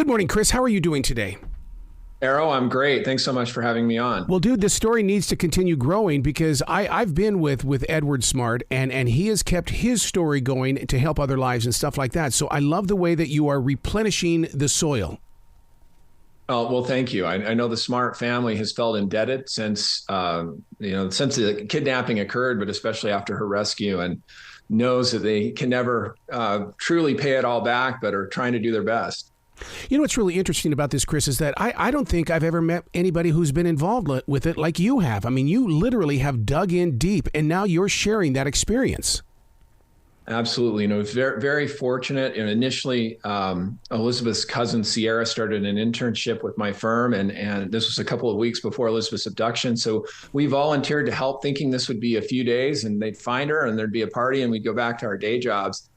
Good morning, Chris. How are you doing today? Arrow, I'm great. Thanks so much for having me on. Well, dude, this story needs to continue growing because I've been with Edward Smart and he has kept his story going to help other lives and stuff like that. So I love the way that you are replenishing the soil. Oh, well, thank you. I know the Smart family has felt indebted since since the kidnapping occurred, but especially after her rescue, and knows that they can never truly pay it all back, but are trying to do their best. You know what's really interesting about this, Chris, is that I don't think I've ever met anybody who's been involved with it like you have. I mean, you literally have dug in deep, and now you're sharing that experience. Absolutely. Very, very fortunate. And initially, Elizabeth's cousin Sierra started an internship with my firm, and this was a couple of weeks before Elizabeth's abduction. So we volunteered to help, thinking this would be a few days, and they'd find her, and there'd be a party, and we'd go back to our day jobs.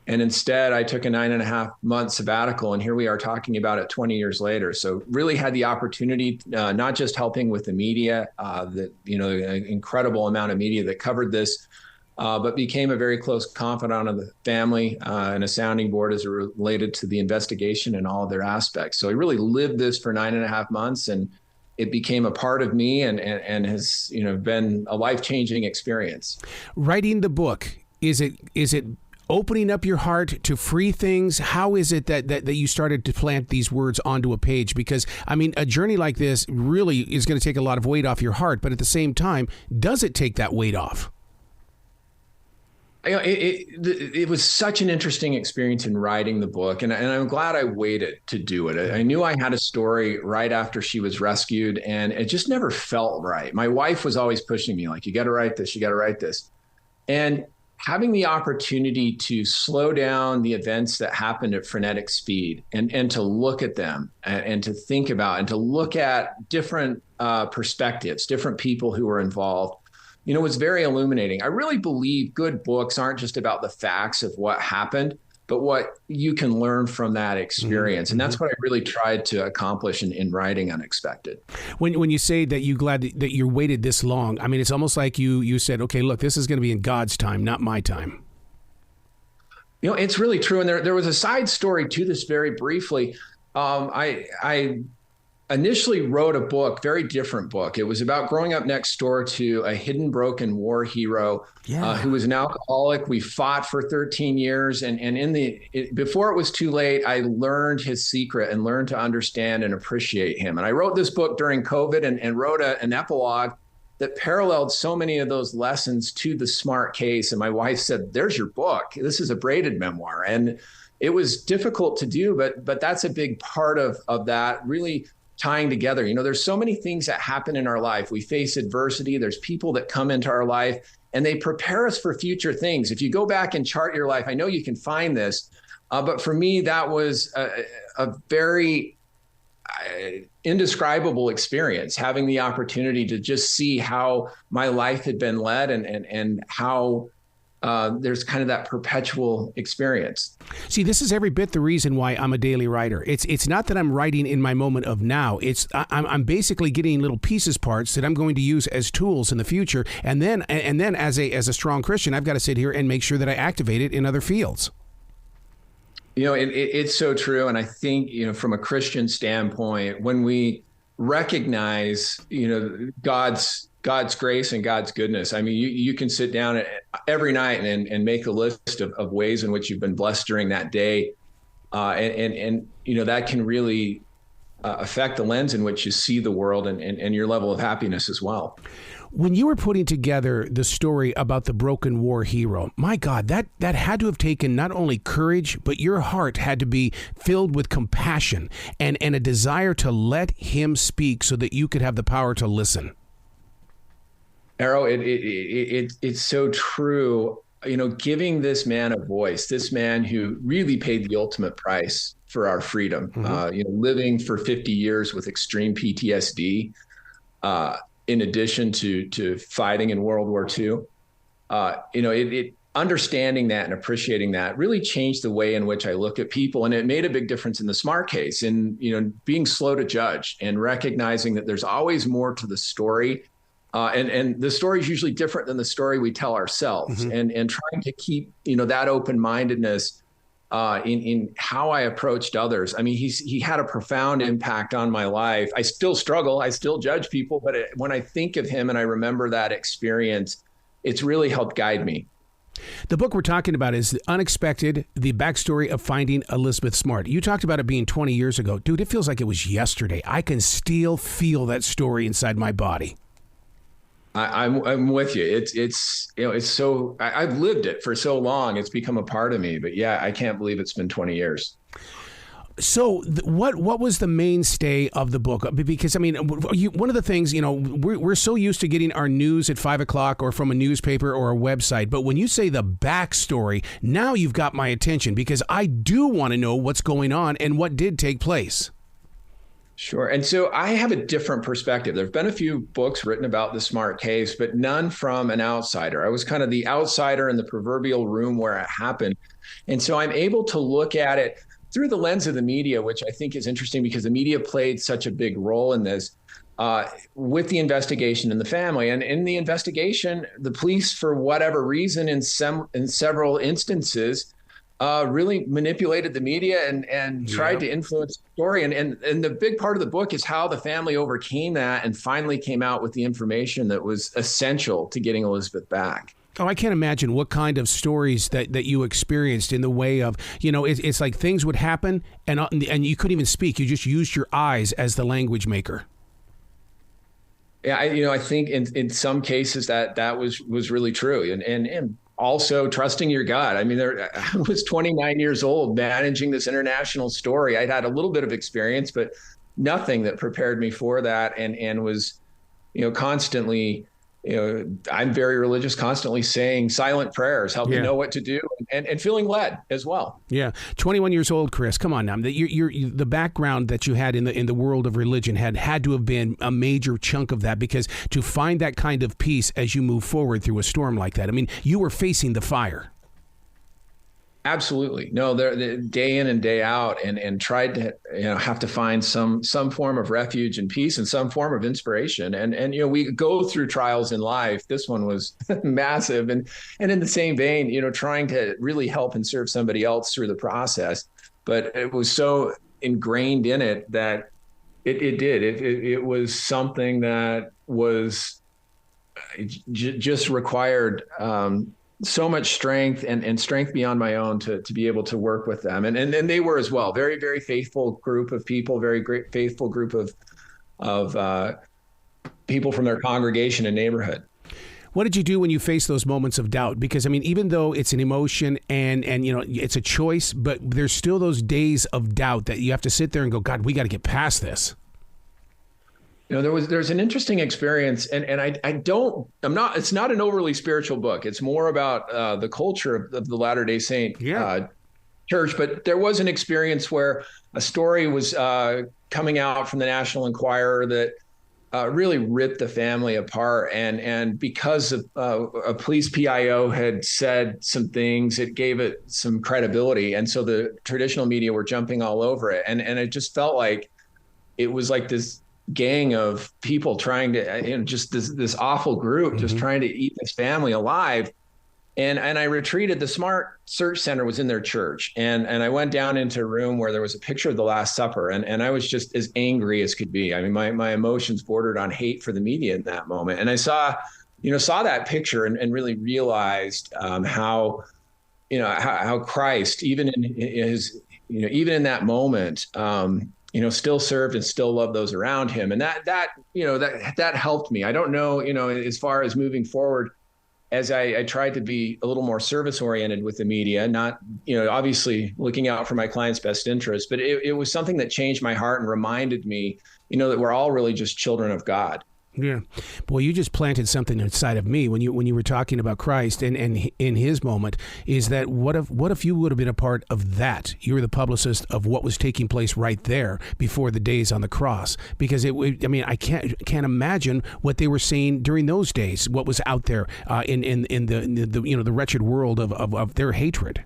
And instead, I took a 9.5-month sabbatical, and here we are talking about it 20 years later. So really had the opportunity, not just helping with the media, an incredible amount of media that covered this, but became a very close confidant of the family and a sounding board as it related to the investigation and all of their aspects. So I really lived this for 9.5 months, and it became a part of me and has been a life-changing experience. Writing the book, is it opening up your heart to free things? How is it that you started to plant these words onto a page? Because, I mean, a journey like this really is going to take a lot of weight off your heart, but at the same time, does it take that weight off? It was such an interesting experience in writing the book, and I'm glad I waited to do it. I knew I had a story right after she was rescued, and it just never felt right. My wife was always pushing me, like, you got to write this, you got to write this. And having the opportunity to slow down the events that happened at frenetic speed and to look at them and to think about and to look at different perspectives, different people who were involved, was very illuminating. I really believe good books aren't just about the facts of what happened, but what you can learn from that experience. And that's what I really tried to accomplish in writing Unexpectrd. When you say that you're glad that you waited this long, I mean, it's almost like you said, okay, look, this is going to be in God's time, not my time. It's really true. And there was a side story to this very briefly. I initially wrote a book, very different book. It was about growing up next door to a hidden broken war hero who was an alcoholic. We fought for 13 years. And before it was too late, I learned his secret and learned to understand and appreciate him. And I wrote this book during COVID and wrote an epilogue that paralleled so many of those lessons to the Smart case. And my wife said, there's your book. This is a braided memoir. And it was difficult to do, but that's a big part of that, really tying together. There's so many things that happen in our life. We face adversity. There's people that come into our life and they prepare us for future things. If you go back and chart your life, I know you can find this, but for me, that was a very indescribable experience, having the opportunity to just see how my life had been led and how there's kind of that perpetual experience. See, this is every bit the reason why I'm a daily writer. It's not that I'm writing in my moment of now. I'm basically getting little parts that I'm going to use as tools in the future. And then as a strong Christian, I've got to sit here and make sure that I activate it in other fields. It's so true. And I think, from a Christian standpoint, when we recognize, God's grace and God's goodness. I mean, you can sit down every night and make a list of ways in which you've been blessed during that day. And that can really affect the lens in which you see the world and your level of happiness as well. When you were putting together the story about the broken war hero, my God, that had to have taken not only courage, but your heart had to be filled with compassion and a desire to let him speak so that you could have the power to listen. Arrow, it's so true. Giving this man a voice, this man who really paid the ultimate price for our freedom, living for 50 years with extreme PTSD, in addition to fighting in World War II, understanding that and appreciating that really changed the way in which I look at people. And it made a big difference in the Smart case, in being slow to judge and recognizing that there's always more to the story. And the story is usually different than the story we tell ourselves, and trying to keep, that open-mindedness in how I approached others. I mean, he had a profound impact on my life. I still struggle. I still judge people. But when I think of him and I remember that experience, it's really helped guide me. The book we're talking about is Unexpectrd, the backstory of finding Elizabeth Smart. You talked about it being 20 years ago. Dude, it feels like it was yesterday. I can still feel that story inside my body. I'm with you. It's so I've lived it for so long. It's become a part of me. But yeah, I can't believe it's been 20 years. So what was the mainstay of the book? Because, I mean, one of the things, we're so used to getting our news at 5 o'clock or from a newspaper or a website. But when you say the backstory, now you've got my attention because I do want to know what's going on and what did take place. Sure. And so I have a different perspective. There have been a few books written about the Smart case, but none from an outsider. I was kind of the outsider in the proverbial room where it happened. And so I'm able to look at it through the lens of the media, which I think is interesting because the media played such a big role in this with the investigation in the family. And in the investigation, the police, for whatever reason, in several instances, really manipulated the media and tried to influence the story. And the big part of the book is how the family overcame that and finally came out with the information that was essential to getting Elizabeth back. Oh, I can't imagine what kind of stories that you experienced in the way of, it's like things would happen and you couldn't even speak. You just used your eyes as the language maker. Yeah, I think in some cases that was really true. And also trusting your gut. I mean, I was 29 years old managing this international story. I'd had a little bit of experience, but nothing that prepared me for that and was, constantly, I'm very religious, constantly saying silent prayers, help me know what to do and feeling led as well. Yeah. 21 years old, Chris. Come on now. The background that you had in the world of religion had to have been a major chunk of that, because to find that kind of peace as you move forward through a storm like that, I mean, you were facing the fire. Absolutely. No, they're day in and day out and tried to, have to find some form of refuge and peace and some form of inspiration. And we go through trials in life. This one was massive. And in the same vein, trying to really help and serve somebody else through the process. But it was so ingrained in it that it was something that was just required so much strength and strength beyond my own to be able to work with them. And they were as well. Very, very faithful group of people, very great, faithful group of people from their congregation and neighborhood. What did you do when you faced those moments of doubt? Because, I mean, even though it's an emotion and it's a choice, but there's still those days of doubt that you have to sit there and go, God, we got to get past this. There's an interesting experience, and it's not an overly spiritual book. It's more about the culture of the Latter-day Saint church. But there was an experience where a story was coming out from the National Enquirer that really ripped the family apart. And because of a police PIO had said some things, it gave it some credibility. And so the traditional media were jumping all over it. And it just felt like it was like this gang of people trying to, just this awful group, just trying to eat this family alive. And I retreated. The Smart Search Center was in their church. And I went down into a room where there was a picture of the Last Supper. And I was just as angry as could be. I mean, my emotions bordered on hate for the media in that moment. And I saw that picture and really realized how Christ, even in his, even in that moment, still served and still loved those around him. And that helped me. I don't know, as far as moving forward, as I tried to be a little more service oriented with the media, not, obviously looking out for my client's best interest, but it was something that changed my heart and reminded me, that we're all really just children of God. Yeah. Boy, you just planted something inside of me when you were talking about Christ and in his moment, is that what if you would have been a part of that? You were the publicist of what was taking place right there before the days on the cross, because I can't imagine what they were saying during those days, what was out there in the wretched world of their hatred.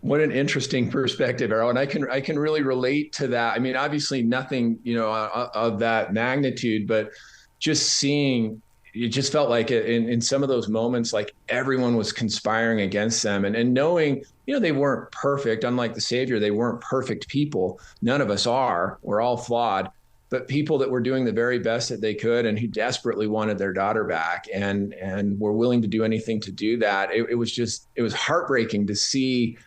What an interesting perspective, Errol. And I can really relate to that. I mean, obviously nothing, of that magnitude, but just seeing, it just felt like in some of those moments, like everyone was conspiring against them, and knowing, they weren't perfect. Unlike the Savior, they weren't perfect people. None of us are. We're all flawed, but people that were doing the very best that they could and who desperately wanted their daughter back and were willing to do anything to do that. It was heartbreaking to see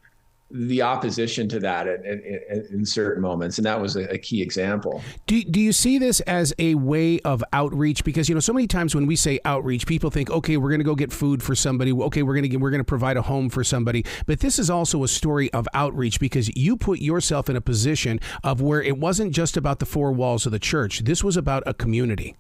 the opposition to that in certain moments. And that was a key example. Do you see this as a way of outreach? Because, so many times when we say outreach, people think, okay, we're going to go get food for somebody. Okay, we're going to provide a home for somebody. But this is also a story of outreach because you put yourself in a position of where it wasn't just about the four walls of the church. This was about a community.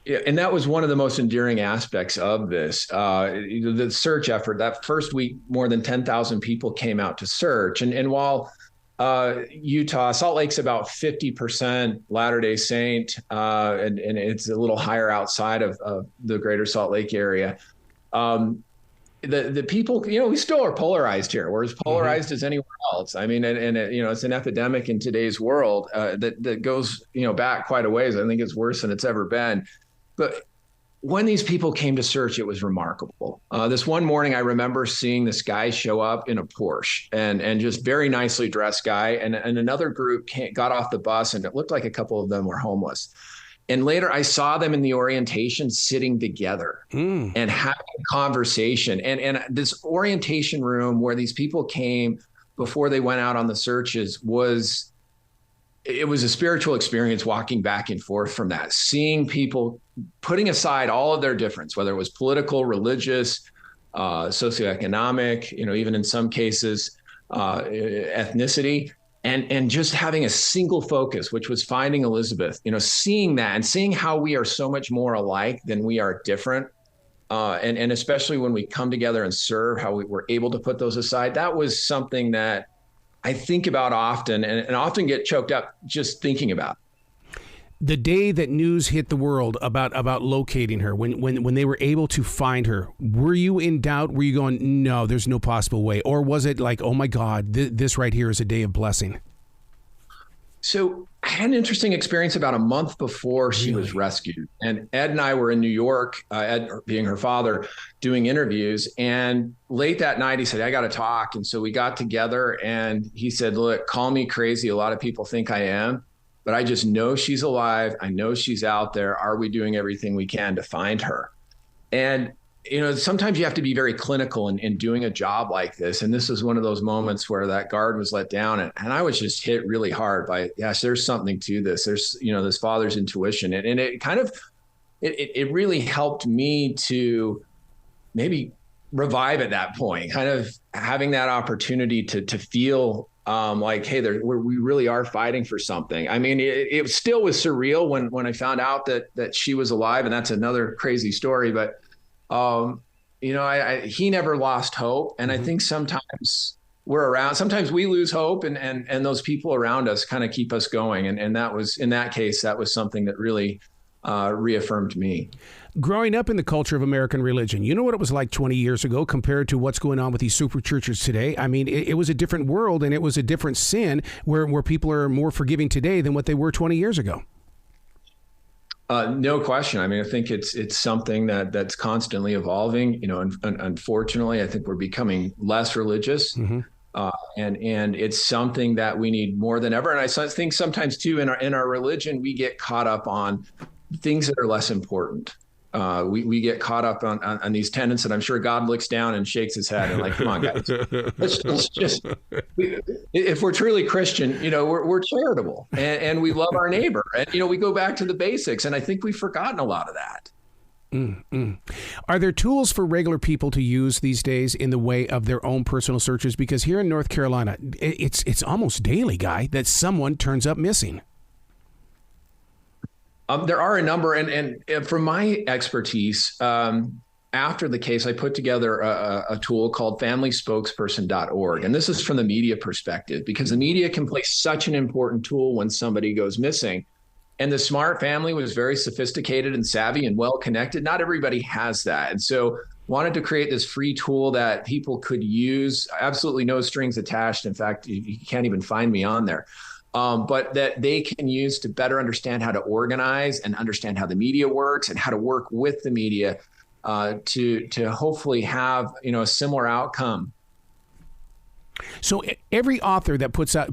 Yeah, and that was one of the most endearing aspects of this. The search effort, that first week, more than 10,000 people came out to search. And while Salt Lake's about 50% Latter-day Saint, and it's a little higher outside of the greater Salt Lake area, the people, we still are polarized here. We're as polarized as anywhere else. I mean, and it's an epidemic in today's world that goes, back quite a ways. I think it's worse than it's ever been. But when these people came to search, it was remarkable. This one morning, I remember seeing this guy show up in a Porsche and just very nicely dressed guy. And another group got off the bus, and it looked like a couple of them were homeless. And later I saw them in the orientation sitting together and having a conversation. And this orientation room where these people came before they went out on the searches was a spiritual experience, walking back and forth from that, seeing people putting aside all of their difference, whether it was political, religious, socioeconomic, even in some cases, ethnicity, and just having a single focus, which was finding Elizabeth, seeing that and seeing how we are so much more alike than we are different. And especially when we come together and serve, how we were able to put those aside. That was something that I think about often and often get choked up just thinking about. The day that news hit the world about locating her, when they were able to find her, were you in doubt? Were you going, no, there's no possible way? Or was it like, oh my God, this right here is a day of blessing? So I had an interesting experience about a month before she was rescued. And Ed and I were in New York, Ed being her father, doing interviews. And late that night, he said, I got to talk. And so we got together and he said, look, call me crazy. A lot of people think I am, but I just know she's alive. I know she's out there. Are we doing everything we can to find her? And sometimes you have to be very clinical in doing a job like this. And this is one of those moments where that guard was let down. And I was just hit really hard by, gosh, there's something to this. There's, this father's intuition. And it kind of, it really helped me to maybe revive at that point, kind of having that opportunity to feel like, hey, we really are fighting for something. I mean, it still was surreal when I found out that she was alive. And that's another crazy story. But he never lost hope. And I think sometimes sometimes we lose hope and those people around us kind of keep us going. And that was, in that case, that was something that really reaffirmed me. Growing up in the culture of American religion, you know what it was like 20 years ago compared to what's going on with these super churches today? I mean, it was a different world and it was a different sin where people are more forgiving today than what they were 20 years ago. No question. I mean, I think it's something that's constantly evolving. Unfortunately, I think we're becoming less religious, and it's something that we need more than ever. And I think sometimes too in our religion we get caught up on things that are less important. We get caught up on these tenets, and I'm sure God looks down and shakes his head and like, come on, guys, let's just, if we're truly Christian, we're charitable and we love our neighbor, and we go back to the basics, and I think we've forgotten a lot of that. Are there tools for regular people to use these days in the way of their own personal searches? Because here in North Carolina, it's almost daily, Guy, that someone turns up missing. There are a number, and from my expertise, after the case, I put together a tool called FamilySpokesperson.org. And this is from the media perspective, because the media can play such an important tool when somebody goes missing. And the Smart family was very sophisticated and savvy and well-connected. Not everybody has that. And so wanted to create this free tool that people could use, absolutely no strings attached. In fact, you can't even find me on there. but that they can use to better understand how to organize and understand how the media works and how to work with the media to hopefully have, a similar outcome. So every author that puts out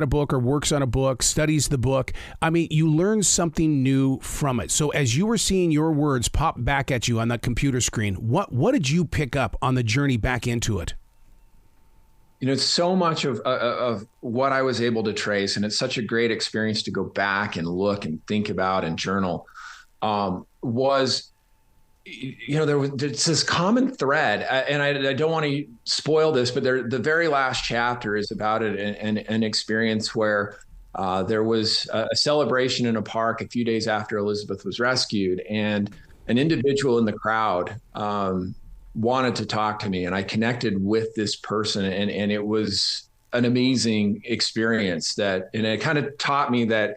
a book or works on a book, studies the book, I mean, you learn something new from it. So as you were seeing your words pop back at you on that computer screen, what did you pick up on the journey back into it? So much of what I was able to trace, and it's such a great experience to go back and look and think about and journal, was, there's this common thread, and I don't want to spoil this, but the very last chapter is about an experience where there was a celebration in a park a few days after Elizabeth was rescued, and an individual in the crowd wanted to talk to me, and I connected with this person, and it was an amazing experience and it kind of taught me that,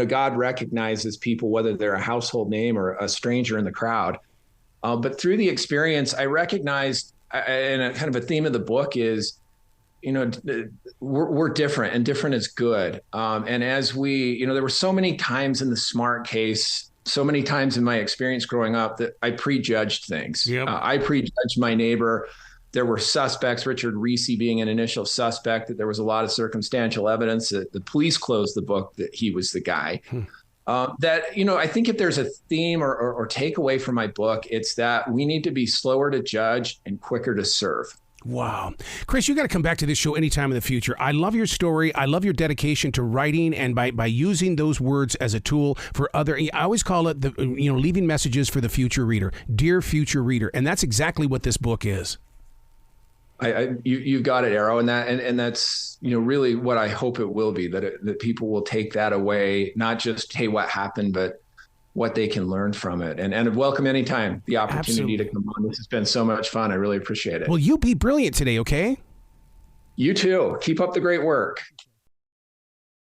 God recognizes people, whether they're a household name or a stranger in the crowd. But through the experience, I recognized, and a kind of a theme of the book is, we're different, and different is good. And as there were so many times in the SMART case, so many times in my experience growing up, that I prejudged things. Yep. I prejudged my neighbor. There were suspects, Richard Reese being an initial suspect, that there was a lot of circumstantial evidence that the police closed the book that he was the guy. I think if there's a theme or takeaway from my book, it's that we need to be slower to judge and quicker to serve. Wow. Chris, you got to come back to this show anytime in the future. I love your story. I love your dedication to writing and by using those words as a tool for other. I always call it leaving messages for the future reader. Dear future reader. And that's exactly what this book is. You've got it, Arrow, and that's really what I hope it will be, that people will take that away, not just, hey, what happened, but what they can learn from it. And welcome anytime the opportunity to come on. This has been so much fun. I really appreciate it. Well, you be brilliant today, okay? You too. Keep up the great work.